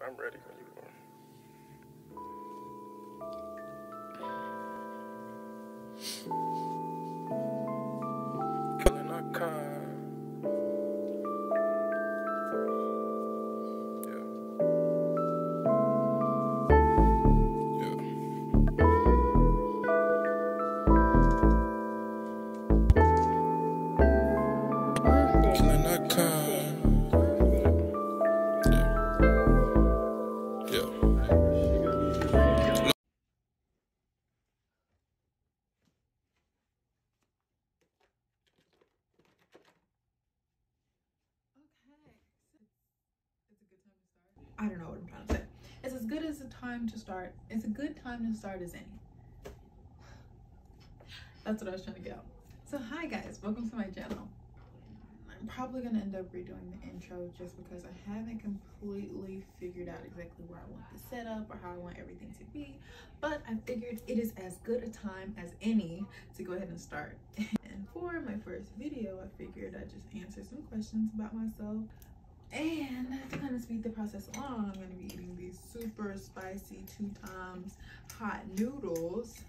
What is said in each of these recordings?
I'm ready when you are. Feeling not kind. I don't know what I'm trying to say. It's as good as a time to start. It's a good time to start as any. That's what I was trying to get out. So hi guys, welcome to my channel. I'm probably gonna end up redoing the intro just because I haven't completely figured out exactly where I want the setup or how I want everything to be. But I figured it is as good a time as any to go ahead and start. And for my first video, I figured I'd just answer some questions about myself. And to kind of speed the process along, I'm going to be eating these super spicy 2 times hot noodles.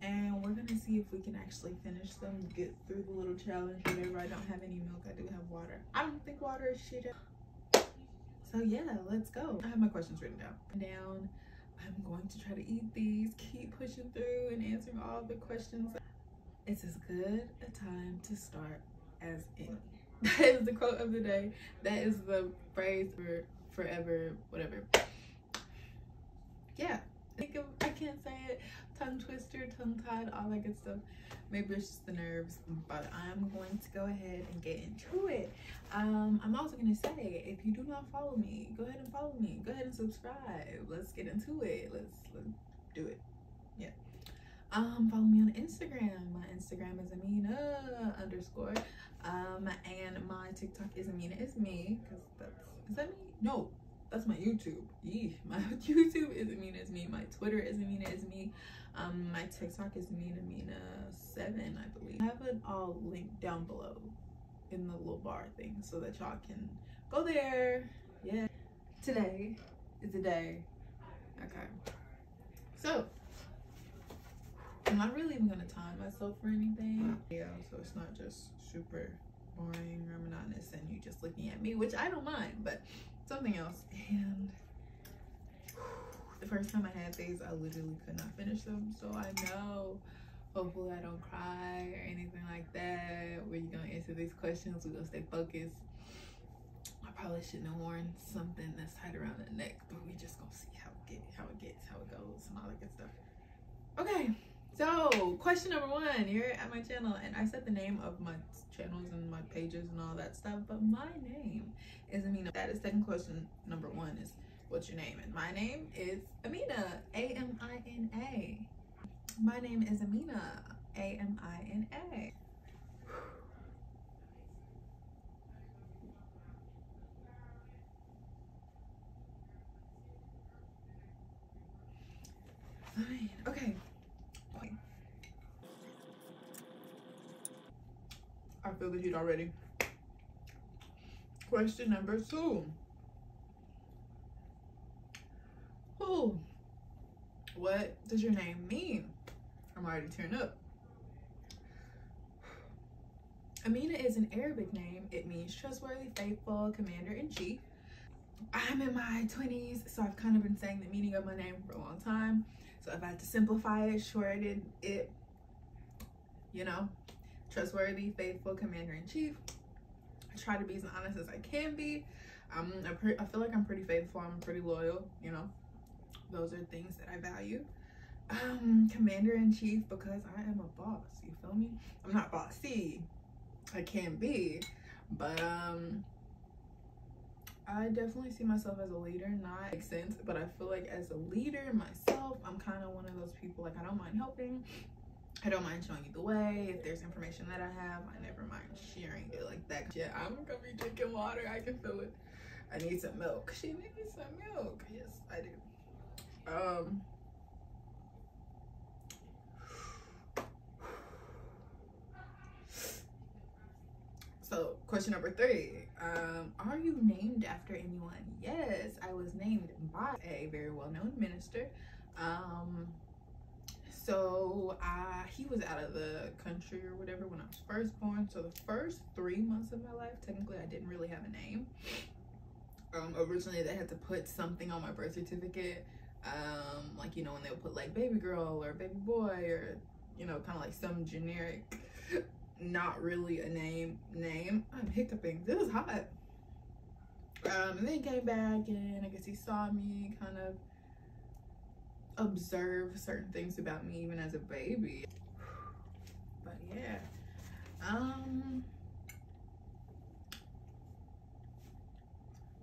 And we're going to see if we can actually finish them, get through the little challenge, whatever. I don't have any milk. I do have water. I don't think water is shit. So yeah, let's go. I have my questions written down. I'm going to try to eat these, keep pushing through and answering all the questions. It's as good a time to start as any. That is the quote of the day. That is the phrase for forever, whatever. Yeah, I can't say it. Tongue twister, tongue tied, all that good stuff. Maybe it's just the nerves, but I'm going to go ahead and get into it. I'm also going to say, if you do not follow me, go ahead and follow me. Go ahead and subscribe. Let's get into it. Let's do it. Yeah. Follow me on Instagram. My Instagram is Amina_. And my TikTok is Amina is me, because is that me? No, that's my YouTube. Yee. My YouTube is Amina is me. My Twitter is Amina is me. My TikTok is Amina7, I believe. I have it all linked down below in the little bar thing so that y'all can go there. Yeah. Today is the day. Okay. So I'm not really even gonna time myself for anything. Yeah, so it's not just super boring or monotonous and you just looking at me, which I don't mind, but something else. And the first time I had these, I literally could not finish them. So I know, hopefully I don't cry or anything like that. We're gonna answer these questions, we're gonna stay focused. I probably shouldn't have worn something that's tied around the neck, but we just gonna see how it goes and all that good stuff. Okay. So question number 1, you're at my channel, and I said the name of my channels and my pages and all that stuff, but my name is Amina. That is second question. Number 1 is, what's your name? And my name is Amina, A-M-I-N-A. My name is Amina, A-M-I-N-A. Fine. Okay. I feel the heat already. Question number 2. Oh, what does your name mean? I'm already tearing up. Amina is an Arabic name. It means trustworthy, faithful, commander-in-chief. I'm in my 20s, so I've kind of been saying the meaning of my name for a long time. So if I had to simplify it, shorten it, you know, trustworthy, faithful, commander-in-chief. I try to be as honest as I can be. I feel like I'm pretty faithful. I'm pretty loyal, you know. Those are things that I value. Commander-in-chief, because I am a boss, you feel me? I'm not bossy. I can be, but I definitely see myself as a leader. Not make sense, but I feel like as a leader myself, I'm kind of one of those people, like, I don't mind helping. I don't mind showing you the way. If there's information that I have, I never mind sharing it like that. Yeah, I'm gonna be drinking water. I can feel it. I need some milk. She needs some milk. Yes, I do. So question number 3. Are you named after anyone? Yes, I was named by a very well-known minister. So he was out of the country or whatever when I was first born. So the first 3 months of my life, technically I didn't really have a name. Originally they had to put something on my birth certificate, like, you know, when they would put like baby girl or baby boy, or, you know, kind of like some generic, not really a name. I'm hiccuping, this is hot. And then he came back, and I guess he saw me, kind of observe certain things about me even as a baby. But yeah,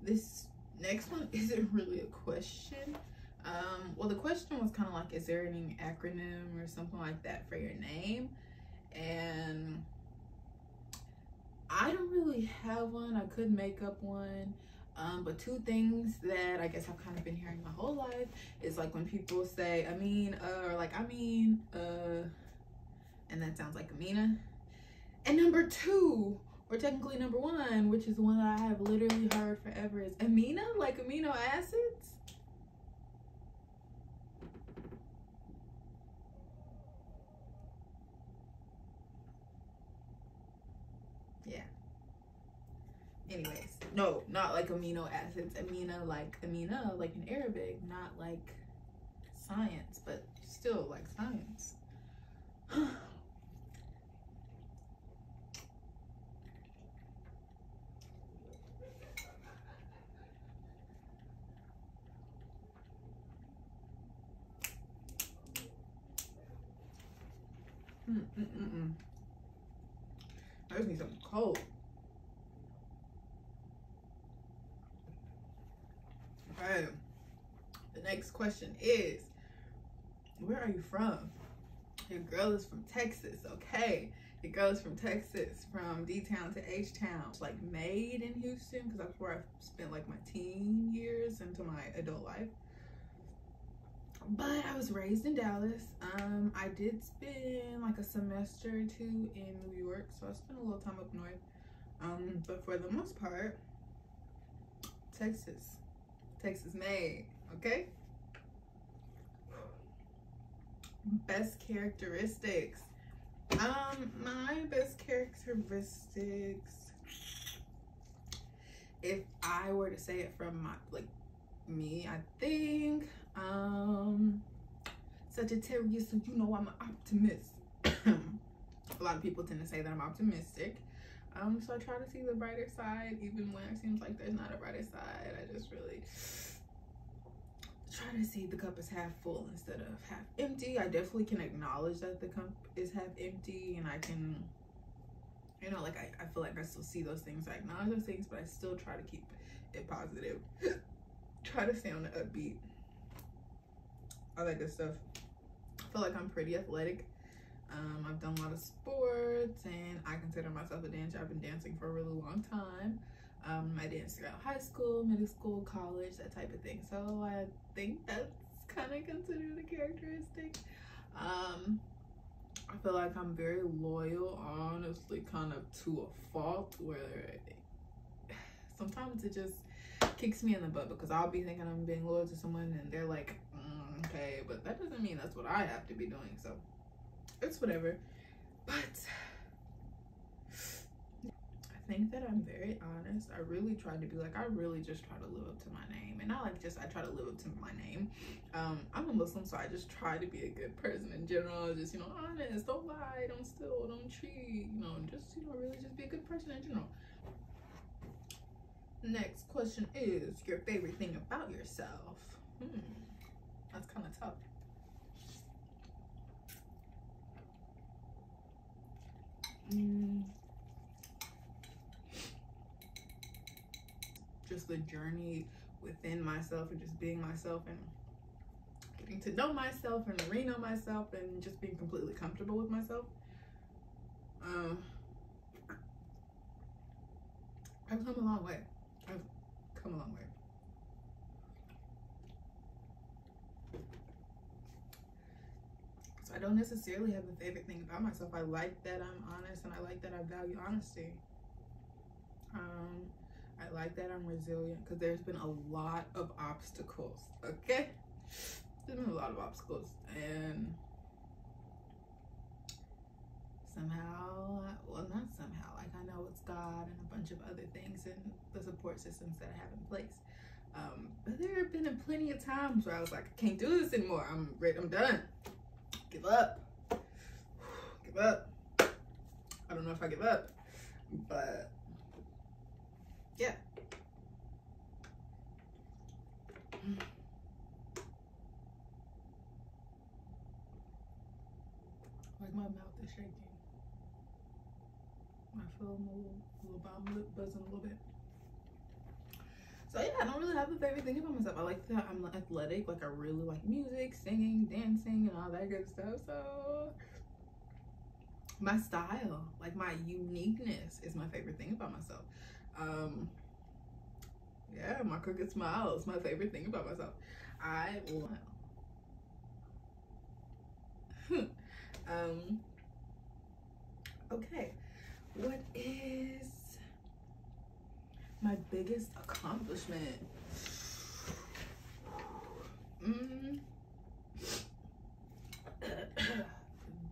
this next one isn't really a question. Well, the question was kind of like, is there any acronym or something like that for your name? And I don't really have one. I could make up one. But two things that I guess I've kind of been hearing my whole life is like when people say or like and that sounds like Amina. And number two, or technically number one, which is the one that I have literally heard forever, is Amina, like amino acids. Yeah. Anyways, no, not like amino acids. Amina like in Arabic, not like science, but still like science. I just need something cold. Okay. The next question is, where are you from? Your girl is from Texas, okay? Your girl is from Texas, from D-Town to H-Town. It's like made in Houston, because that's where I spent like my teen years into my adult life. But I was raised in Dallas. I did spend like a semester or two in New York, so I spent a little time up north. But for the most part, Texas made, okay? Best characteristics. My best characteristics, if I were to say it from me, I think Sagittarius, so you know I'm an optimist. A lot of people tend to say that I'm optimistic. So I try to see the brighter side, even when it seems like there's not a brighter side. I just really try to see the cup is half full instead of half empty. I definitely can acknowledge that the cup is half empty, and I can, you know, like I feel like I still see those things, I acknowledge those things, but I still try to keep it positive. Try to stay on the upbeat, all that good stuff. I feel like I'm pretty athletic. I've done a lot of sports, and I consider myself a dancer. I've been dancing for a really long time. I danced throughout high school, middle school, college, that type of thing. So I think that's kind of considered a characteristic. I feel like I'm very loyal, honestly, kind of to a fault, where sometimes it just kicks me in the butt, because I'll be thinking I'm being loyal to someone and they're like, okay, but that doesn't mean that's what I have to be doing. So it's whatever. But I think that I'm very honest. I really try to be like, I really just try to live up to my name. And not like just I try to live up to my name. I'm a Muslim, so I just try to be a good person in general. Just, you know, honest, don't lie, don't steal, don't cheat, you know, just, you know, really just be a good person in general. Next question is your favorite thing about yourself. That's kind of tough. Just the journey within myself, and just being myself, and getting to know myself and re-know myself, and just being completely comfortable with myself. I've come a long way. I've come a long way. So I don't necessarily have a favorite thing about myself. I like that I'm honest, and I like that I value honesty. I like that I'm resilient because there's been a lot of obstacles, okay? There's been a lot of obstacles, and somehow, well, not somehow, like I know it's God and a bunch of other things and the support systems that I have in place. But there have been plenty of times where I was like, I can't do this anymore. I'm ready. I'm done. Give up. Give up. I don't know if I give up, but yeah. Like my mouth is shaking. I feel a little bottom lip buzzing a little bit. So yeah, I don't really have a favorite thing about myself. I like that I'm athletic. Like I really like music, singing, dancing, and all that good stuff. So my style, like my uniqueness, is my favorite thing about myself. Yeah, my crooked smile is my favorite thing about myself. I will. Okay, what is my biggest accomplishment?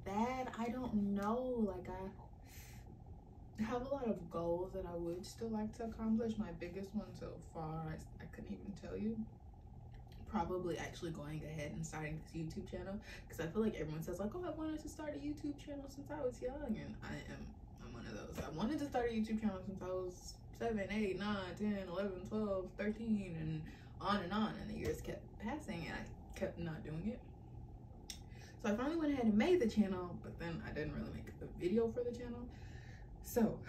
That I don't know. Like I have a lot of goals that I would still like to accomplish. My biggest one so far, I couldn't even tell you. Probably actually going ahead and starting this YouTube channel, because I feel like everyone says like, oh, I wanted to start a YouTube channel since I was young, and I'm one of those. I wanted to start a YouTube channel since I was 7, 8, 9, 10, 11, 12, 13, and on, and the years kept passing and I kept not doing it. So I finally went ahead and made the channel, but then I didn't really make a video for the channel. So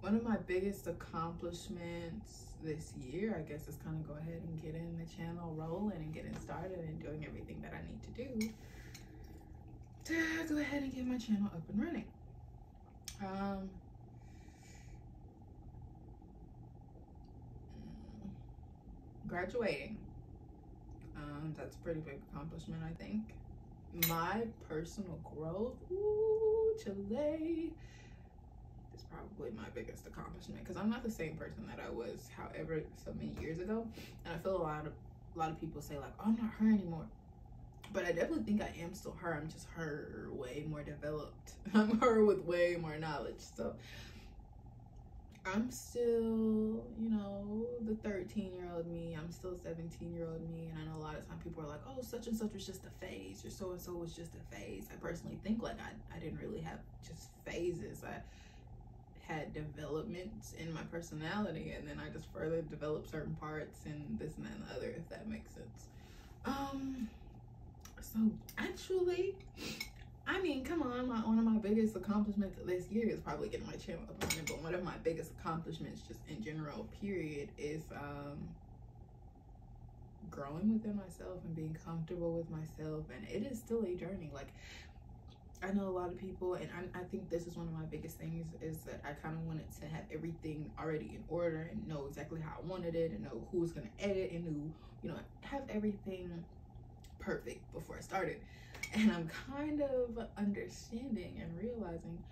one of my biggest accomplishments this year, I guess, is kind of go ahead and get in the channel rolling and getting started and doing everything that I need to do to go ahead and get my channel up and running. Graduating, that's a pretty big accomplishment, I think. My personal growth, ooh, Chile, is probably my biggest accomplishment, because I'm not the same person that I was however so many years ago, and I feel a lot of people say like, oh, I'm not her anymore, but I definitely think I am still her. I'm just her way more developed. I'm her with way more knowledge. So I'm still, you know, the 13-year-old me. I'm still 17-year-old me. And I know a lot of times people are like, oh, such and such was just a phase, or so and so was just a phase. I personally think like I didn't really have just phases. I had developments in my personality, and then I just further developed certain parts and this and that and the other, if that makes sense. So actually, I mean, come on, one of my biggest accomplishments this year is probably getting my channel up and running, but one of my biggest accomplishments just in general, period, is growing within myself and being comfortable with myself. And it is still a journey. Like, I know a lot of people, and I think this is one of my biggest things, is that I kind of wanted to have everything already in order and know exactly how I wanted it, and know who was going to edit, and who, you know, have everything perfect before I started. And I'm kind of understanding and realizing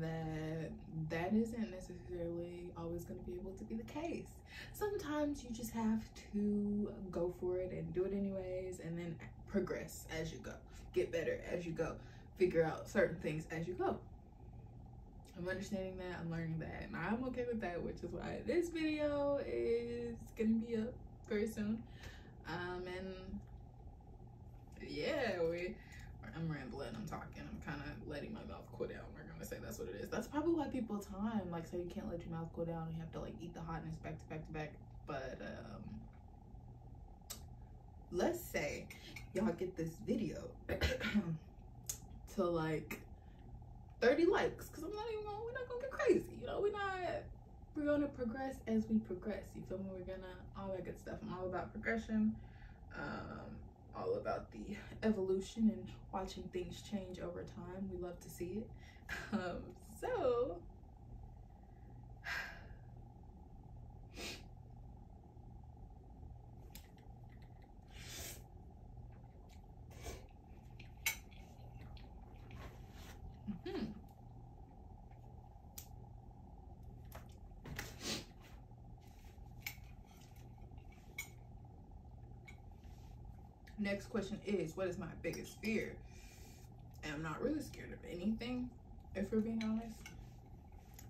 that that isn't necessarily always going to be able to be the case. Sometimes you just have to go for it and do it anyways, and then progress as you go, get better as you go, figure out certain things as you go. I'm understanding that, I'm learning that, and I'm okay with that, which is why this video is gonna be up very soon. And yeah, I'm rambling, I'm talking, I'm kind of letting my mouth cool down. We're gonna say that's what it is. That's probably why people time, like, say you can't let your mouth cool down, you have to like eat the hotness back to back to back. But let's say y'all get this video to like 30 likes, because we're not gonna get crazy, you know. We're gonna progress as we progress, you feel me? We're gonna, all that good stuff. I'm all about progression, all about the evolution and watching things change over time. We love to see it. So Next question is, what is my biggest fear? And I'm not really scared of anything, if we're being honest.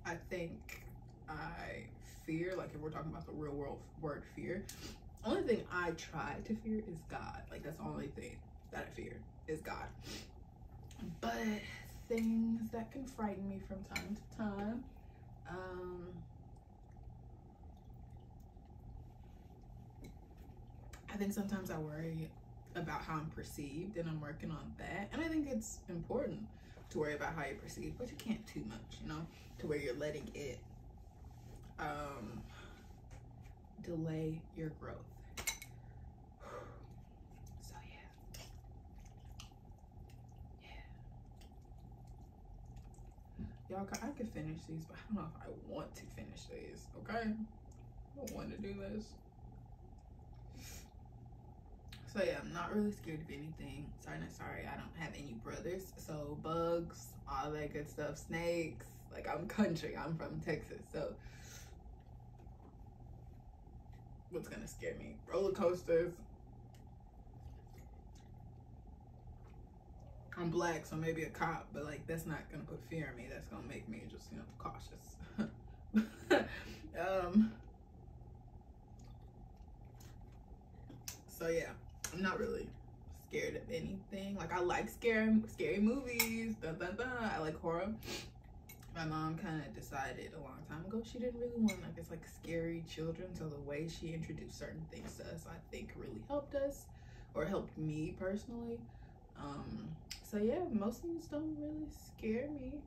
I think I fear, like if we're talking about the real world word fear, only thing I try to fear is God. Like that's the only thing that I fear is God. But things that can frighten me from time to time, I think sometimes I worry about how I'm perceived, and I'm working on that. And I think it's important to worry about how you're perceived, but you can't too much, you know, to where you're letting it delay your growth. So y'all, I could finish these, but I don't know if I want to finish these. Okay, I don't want to do this. So yeah, I'm not really scared of anything. Sorry, I don't have any brothers. So bugs, all that good stuff, snakes. Like I'm country, I'm from Texas. So what's gonna scare me? Roller coasters. I'm black, so maybe a cop, but like that's not gonna put fear in me. That's gonna make me just, you know, cautious. So yeah, I'm not really scared of anything. Like I like scary movies. I like horror. My mom kind of decided a long time ago she didn't really want, I guess, like scary children. So the way she introduced certain things to us, I think really helped us, or helped me personally. So yeah, most things don't really scare me.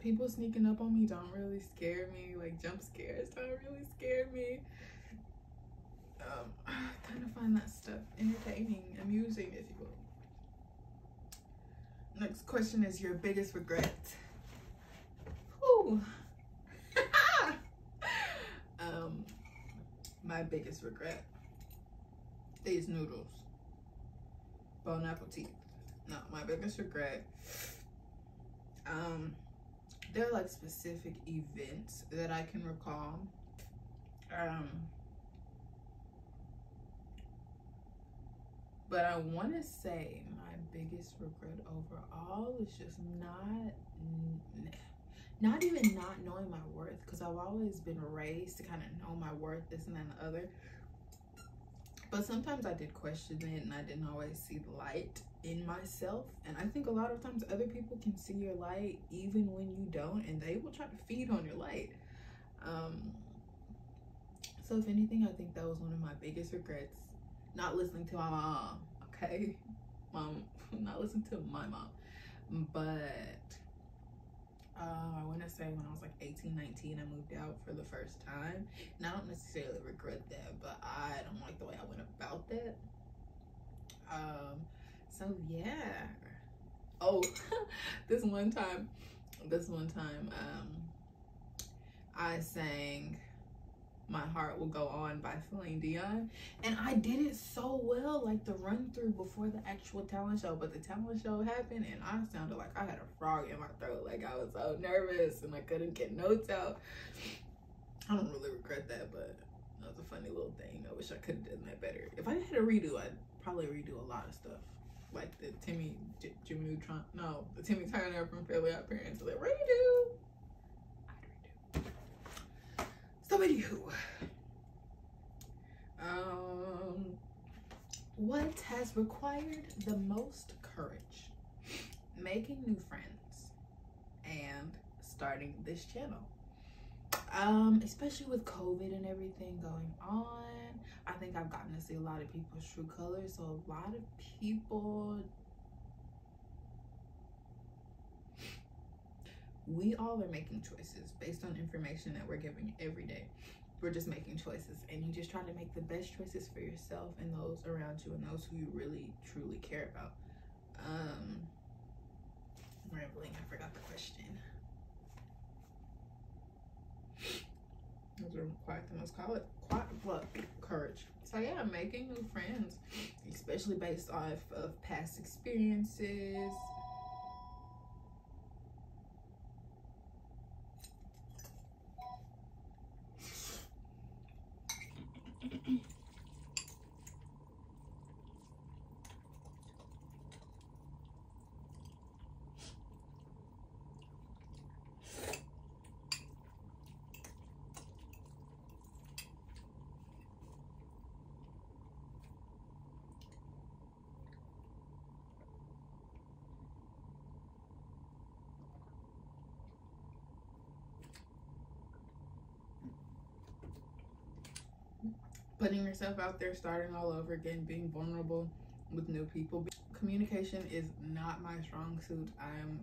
People sneaking up on me don't really scare me. Like jump scares don't really scare me. I kind of find that stuff entertaining, amusing, if you will. Next question is your biggest regret. Whew. My biggest regret is noodles. Bon appetit. No, my biggest regret. There are like specific events that I can recall. But I want to say my biggest regret overall is just not even not knowing my worth, because I've always been raised to kind of know my worth, this and that and the other. But sometimes I did question it, and I didn't always see the light in myself. And I think a lot of times other people can see your light even when you don't, and they will try to feed on your light. So if anything, I think that was one of my biggest regrets. Not listening to my mom, okay? Not listening to my mom. But I want to say when I was like 18, 19, I moved out for the first time. And I don't necessarily regret that, but I don't like the way I went about that. So yeah. Oh, this one time, I sang "My Heart Will Go On" by Celine Dion, and I did it so well, like the run through before the actual talent show. But the talent show happened, and I sounded like I had a frog in my throat. Like I was so nervous, and I couldn't get notes out. I don't really regret that, but that was a funny little thing. I wish I could have done that better. If I had a redo, I'd probably redo a lot of stuff, like the Timmy Turner from Fairly Odd Parents. Like redo. So anywho, what has required the most courage? Making new friends and starting this channel. Especially with COVID and everything going on, I think I've gotten to see a lot of people's true colors. So a lot of people, we all are making choices based on information that we're given every day. We're just making choices, and you just try to make the best choices for yourself and those around you and those who you really truly care about. I'm rambling, I forgot the question. Those are quite the most courage. So yeah, making new friends, especially based off of past experiences. putting yourself out there, starting all over again, being vulnerable with new people. Communication is not my strong suit. I am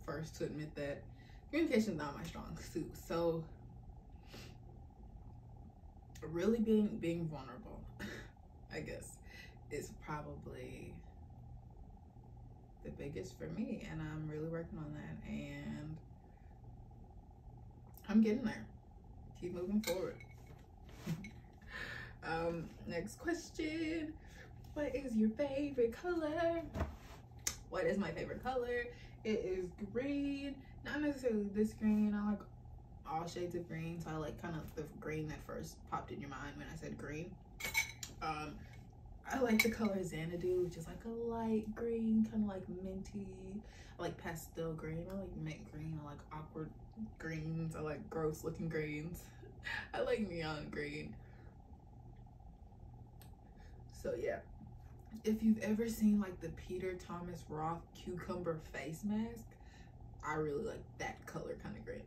first to admit that. Communication is not my strong suit. So really being vulnerable, I guess, is probably the biggest for me, and I'm really working on that, and I'm getting there. Keep moving forward. Next question. What is your favorite color? What is my favorite color? It is green. Not necessarily this green. I like all shades of green, so I like kind of the green that first popped in your mind when I said green. I like the color Xanadu, which is like a light green, kind of like minty. I like pastel green. I like mint green. I like awkward greens. I like gross looking greens. I like neon green. So yeah, if you've ever seen like the Peter Thomas Roth cucumber face mask, I really like that color kind of green.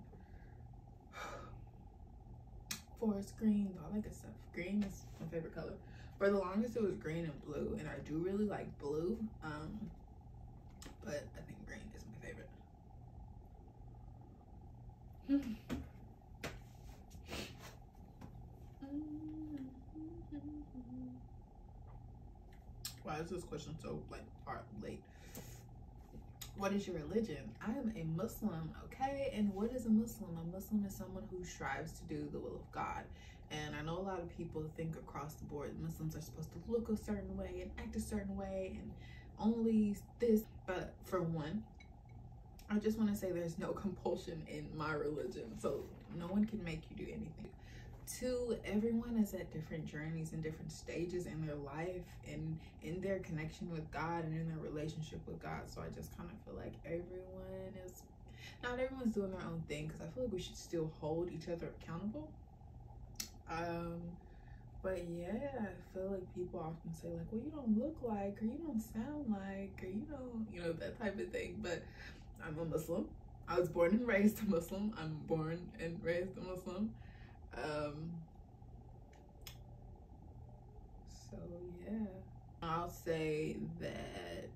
Forest green, all that good stuff. Green is my favorite color. For the longest, it was green and blue, and I do really like blue. But I think green is my favorite. Why is this question so late? What is your religion? I am a Muslim, okay? And what is a Muslim? A Muslim is someone who strives to do the will of God. And I know a lot of people think across the board Muslims are supposed to look a certain way and act a certain way and only this. But for one, I just want to say there's no compulsion in my religion. So no one can make you do anything. Two, everyone is at different journeys and different stages in their life and in their connection with God and in their relationship with God. So I just kind of feel like not everyone's doing their own thing, because I feel like we should still hold each other accountable. But yeah, I feel like people often say like, well, you don't look like, or you don't sound like, or you know, that type of thing. But I'm a Muslim. I was born and raised a Muslim. I'm born and raised a Muslim. So yeah, I'll say that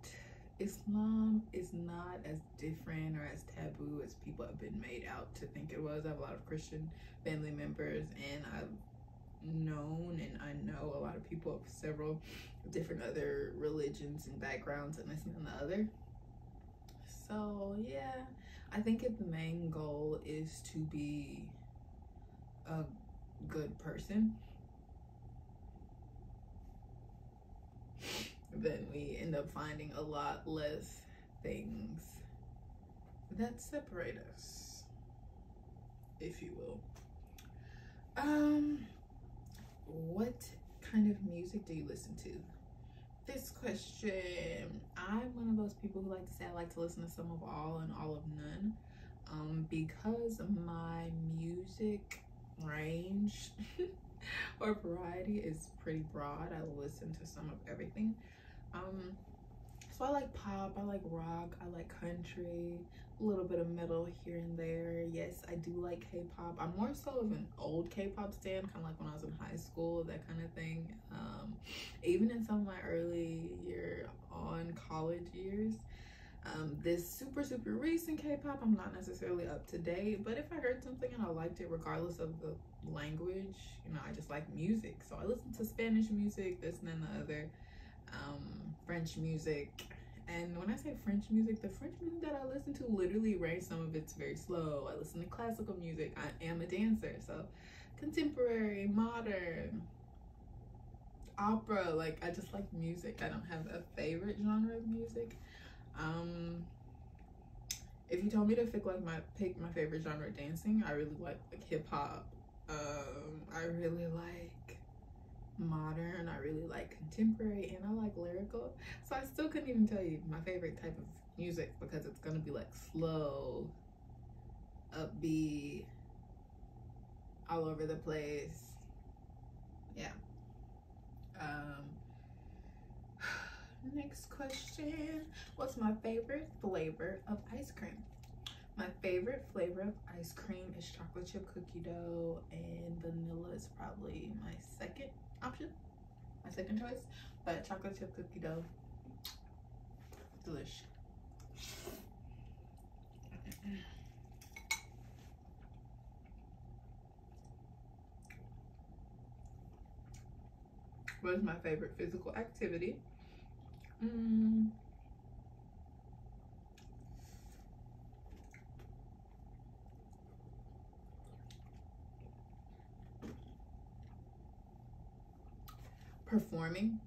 Islam is not as different or as taboo as people have been made out to think it was. I have a lot of Christian family members, and I've known and I know a lot of people of several different other religions and backgrounds and this and the other. So yeah, I think if the main goal is to be a good person, then we end up finding a lot less things that separate us, if you will. What kind of music do you listen to? This question, I'm one of those people who like to say I like to listen to some of all and all of none, because my music range or variety is pretty broad. I listen to some of everything. So I like pop, I like rock, I like country, a little bit of metal here and there. Yes, I do like K-pop. I'm more so of an old K-pop stan, kind of like when I was in high school, that kind of thing. Even in some of my early college years. This super recent K-pop, I'm not necessarily up to date, but if I heard something and I liked it, regardless of the language, you know, I just like music. So I listen to Spanish music, this and then the other, French music. And when I say French music, the French music that I listen to literally range. Some of it's very slow. I listen to classical music. I am a dancer, so contemporary, modern, opera. Like, I just like music. I don't have a favorite genre of music. If you told me to pick my favorite genre of dancing, I really like hip hop. I really like modern, I really like contemporary, and I like lyrical. So I still couldn't even tell you my favorite type of music, because it's gonna be like slow, upbeat, all over the place. Yeah. Next question. What's my favorite flavor of ice cream? My favorite flavor of ice cream is chocolate chip cookie dough, and vanilla is probably my second option. my second choice. But chocolate chip cookie dough, delish. What is my favorite physical activity? Performing,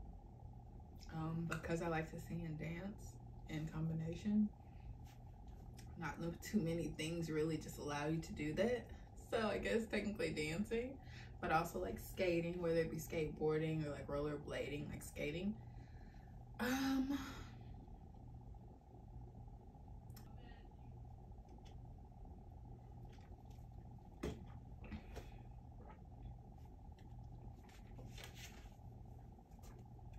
because I like to sing and dance in combination. Not too many things really just allow you to do that. So I guess technically dancing, but also like skating, whether it be skateboarding or like rollerblading, like skating.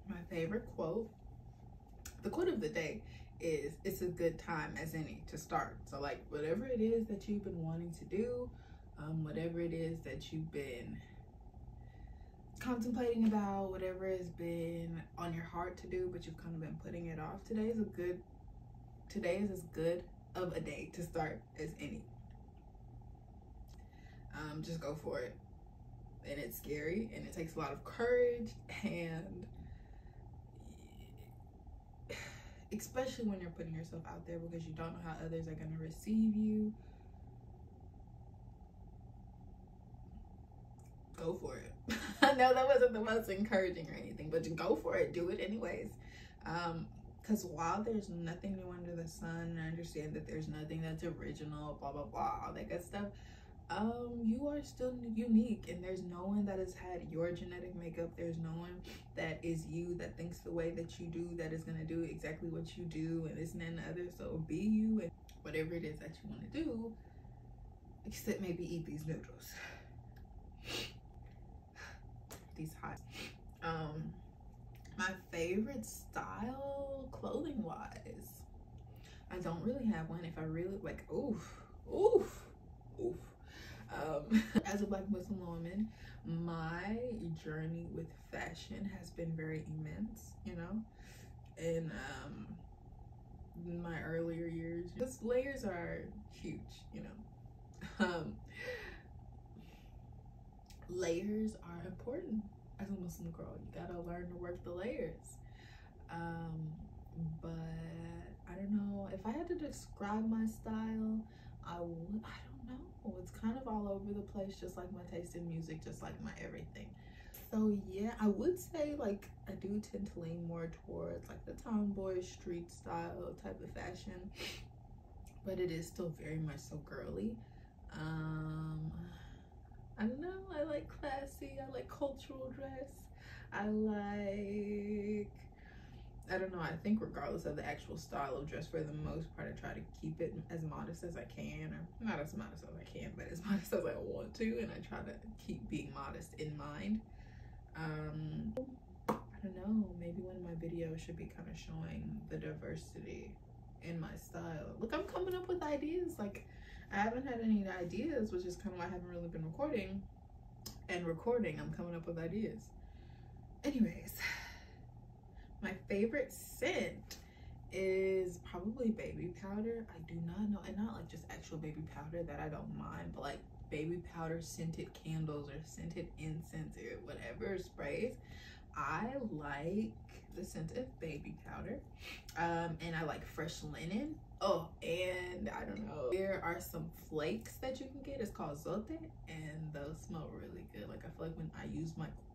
My favorite quote, the quote of the day is, it's a good time as any to start. So like whatever it is that you've been wanting to do, whatever it is that you've been contemplating about, whatever has been on your heart to do but you've kind of been putting it off, today is as good of a day to start as any. Just go for it. And it's scary and it takes a lot of courage, and especially when you're putting yourself out there, because you don't know how others are going to receive you. Go for it. I know that wasn't the most encouraging or anything, but just go for it. Do it anyways. Because while there's nothing new under the sun, I understand that there's nothing that's original, blah blah blah, all that good stuff. You are still unique, and there's no one that has had your genetic makeup. There's no one that is you, that thinks the way that you do, that is gonna do exactly what you do, and this and that and the other. So be you, and whatever it is that you want to do, except maybe eat these noodles. These hot. My favorite style, clothing wise, I don't really have one. If I really like, oof. As a Black Muslim woman, my journey with fashion has been very immense, you know. And in my earlier years, just layers are huge, you know. Layers are important as a Muslim girl. You gotta learn to work the layers. But I don't know, if I had to describe my style, I don't know, it's kind of all over the place, just like my taste in music, just like my everything. So yeah, I would say like I do tend to lean more towards like the tomboy street style type of fashion, but it is still very much so girly. I don't know, I like classy, I like cultural dress, I don't know, I think regardless of the actual style of dress, for the most part, I try to keep it as modest as I can, or not as modest as I can, but as modest as I want to, and I try to keep being modest in mind. I don't know, maybe one of my videos should be kind of showing the diversity in my style. Look, I'm coming up with ideas. Like, I haven't had any ideas, which is kind of why I haven't really been recording. I'm coming up with ideas. Anyways, my favorite scent is probably baby powder. I do not know, and not like just actual baby powder, that I don't mind, but like baby powder scented candles or scented incense or whatever sprays. I like the scent of baby powder, and I like fresh linen. Oh, and I don't know, there are some flakes that you can get. It's called zote, and those smell really good. Like, I feel like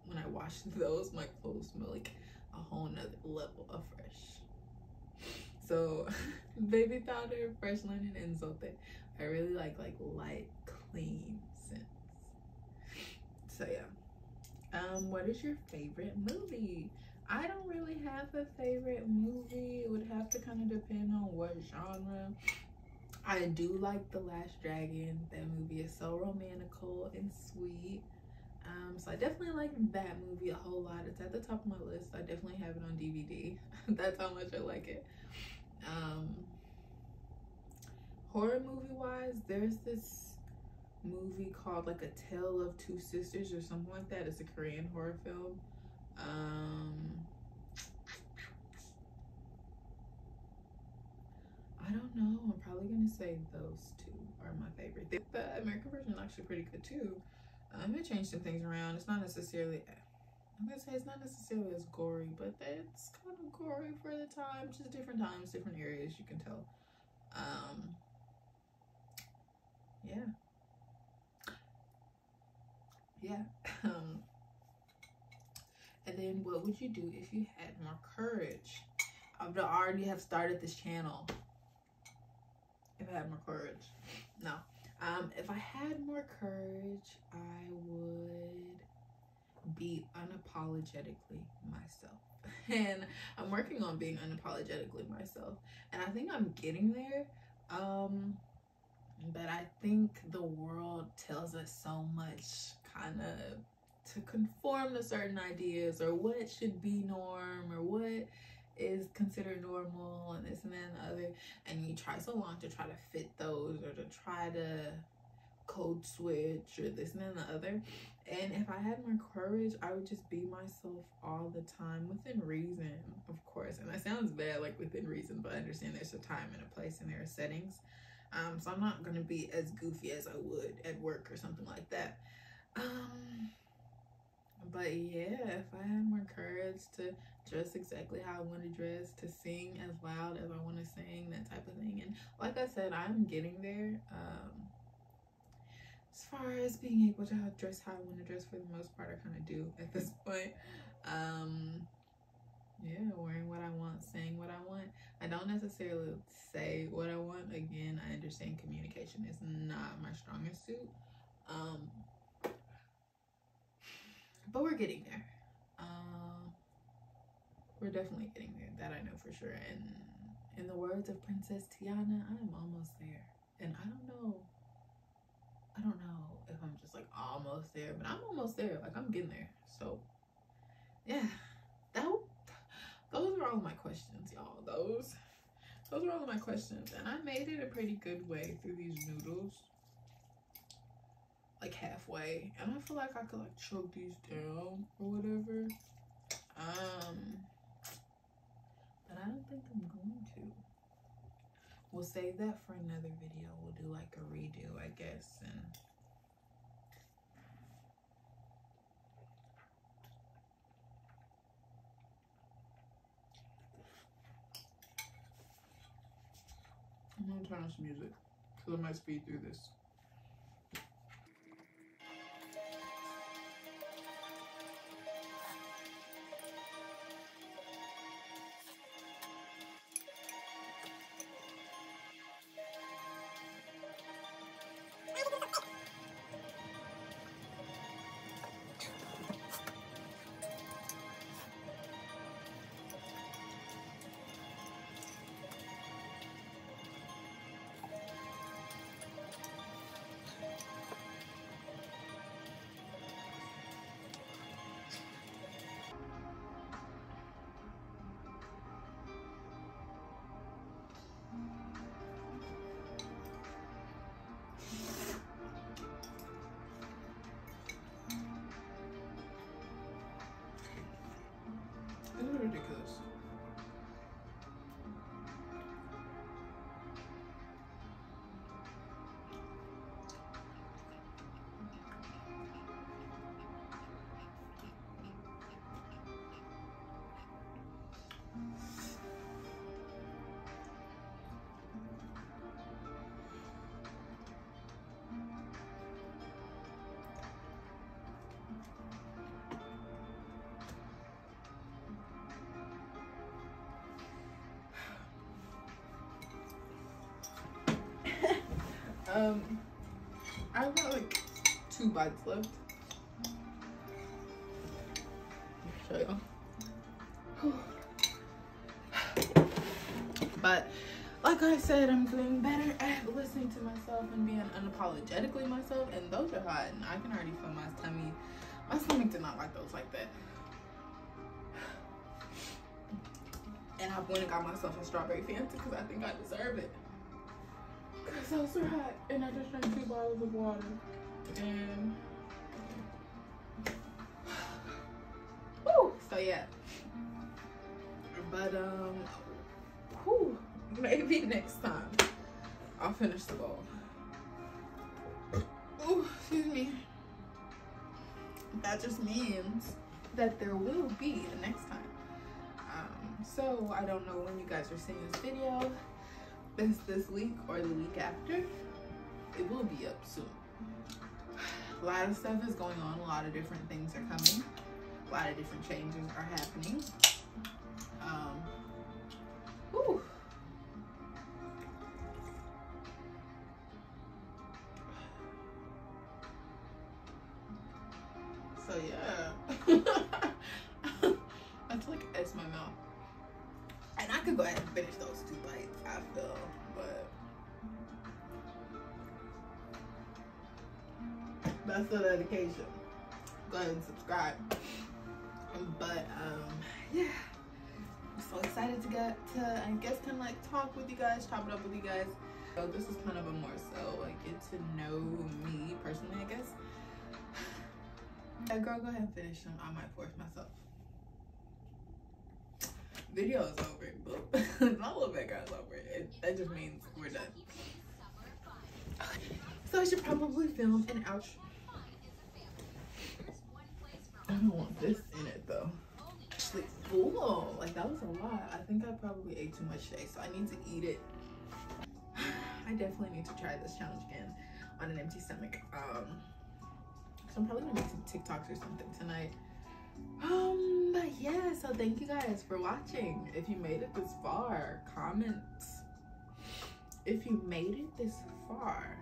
when I wash those, my clothes smell like a whole nother level of fresh. So baby powder, fresh linen, and zote. I really like light, clean scents. So yeah. What is your favorite movie? I don't really have a favorite movie. It would have to kind of depend on what genre. I do like The Last Dragon. That movie is so romantical and sweet. So I definitely like that movie a whole lot. It's at the top of my list. I definitely have it on DVD. That's how much I like it. Horror movie wise, there's this movie called like A Tale of Two Sisters or something like that. It's a Korean horror film. I don't know. I'm probably gonna say those two are my favorite. The American version is actually pretty good too. It changed some things around. It's not necessarily, I'm gonna say it's not necessarily as gory, but it's kind of gory for the time. Just different times, different areas, you can tell. Yeah. Yeah. And then what would you do if you had more courage? I would already have started this channel if I had more courage. No. If I had more courage, I would be unapologetically myself. And I'm working on being unapologetically myself. And I think I'm getting there. But I think the world tells us so much kind of to conform to certain ideas, or what should be norm, or what is considered normal, and this and that and the other, and you try so long to try to fit those, or to try to code switch, or this and that and the other. And if I had more courage, I would just be myself all the time, within reason, of course. And that sounds bad, like within reason, but I understand there's a time and a place and there are settings. So I'm not gonna be as goofy as I would at work or something like that. But yeah, if I had more courage to dress exactly how I want to dress, to sing as loud as I want to sing, that type of thing. And like I said, I'm getting there. As far as being able to dress how I want to dress, for the most part, I kind of do at this point. Yeah, wearing what I want, saying what I want. I don't necessarily say what I want. Again, I understand communication is not my strongest suit. But we're getting there. We're definitely getting there. That I know for sure. And in the words of Princess Tiana, I am almost there. And I don't know if I'm just like almost there, but I'm almost there. Like, I'm getting there. So yeah, those are all my questions, y'all. Those are all of my questions, and I made it a pretty good way through these noodles, like halfway. And I feel like I could like choke these down or whatever. But I don't think I'm going to. We'll save that for another video. We'll do like a redo, I guess. And I'm gonna turn on some music because I might speed through this. This is ridiculous. I've got like 2 bites left. Show y'all. But like I said, I'm doing better at listening to myself and being unapologetically myself. And those are hot, and I can already feel my tummy. My stomach did not like those like that. And I went and got myself a strawberry Fanta because I think I deserve it. Because those are hot. And I just drank 2 bottles of water. And woo, so So yeah, but whew, maybe next time I'll finish the bowl. Oh, excuse me. That just means that there will be a next time. So I don't know when you guys are seeing this video, this week or the week after. It will be up soon. A lot of stuff is going on. A lot of different things are coming. A lot of different changes are happening. Whew. So yeah. That's like it's my mouth. And I could go ahead and finish those 2 bites, I feel, but that's the dedication. Go ahead and subscribe. But yeah, I'm so excited to get to, I guess, kind of like talk with you guys, chop it up with you guys. So this is kind of a more so like get to know me personally, I guess. Yeah, girl, go ahead and finish them. I might force myself. Video is over, but my little background's over. That just means we're done. So I should probably film an outro. I don't want this in it though. Like full, like that was a lot. I think I probably ate too much today, so I need to eat it. I definitely need to try this challenge again on an empty stomach. So I'm probably gonna make some TikToks or something tonight. But yeah, so thank you guys for watching. If you made it this far, comment. If you made it this far.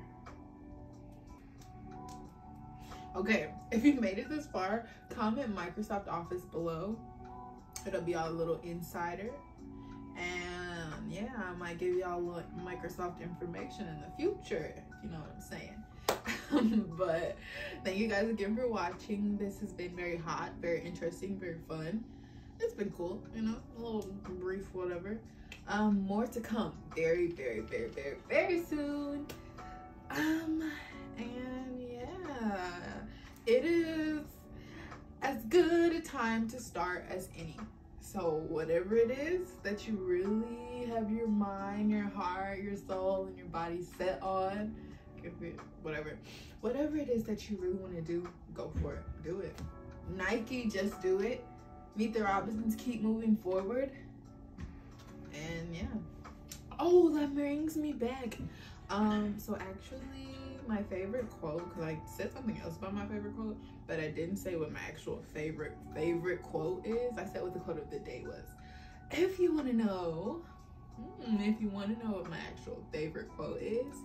Okay, if you made it this far, comment Microsoft Office below. It'll be all a little insider. And yeah, I might give y'all a little Microsoft information in the future, if you know what I'm saying. But thank you guys again for watching. This has been very hot, very interesting, very fun. It's been cool, you know, a little brief whatever. More to come very, very, very, very, very soon. And yeah, it is as good a time to start as any. So whatever it is that you really have your mind, your heart, your soul, and your body set on, whatever it is that you really want to do, go for it. Do it. Nike, just do it. Meet the Robinsons, keep moving forward. And yeah. Oh, that brings me back. So actually my favorite quote, because I said something else about my favorite quote, but I didn't say what my actual favorite quote is. I said what the quote of the day was. If you want to know, what my actual favorite quote is.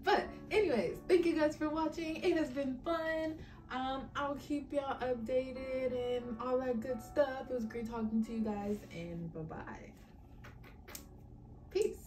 But anyways, thank you guys for watching. It has been fun. I'll keep y'all updated and all that good stuff. It was great talking to you guys, and bye-bye. Peace.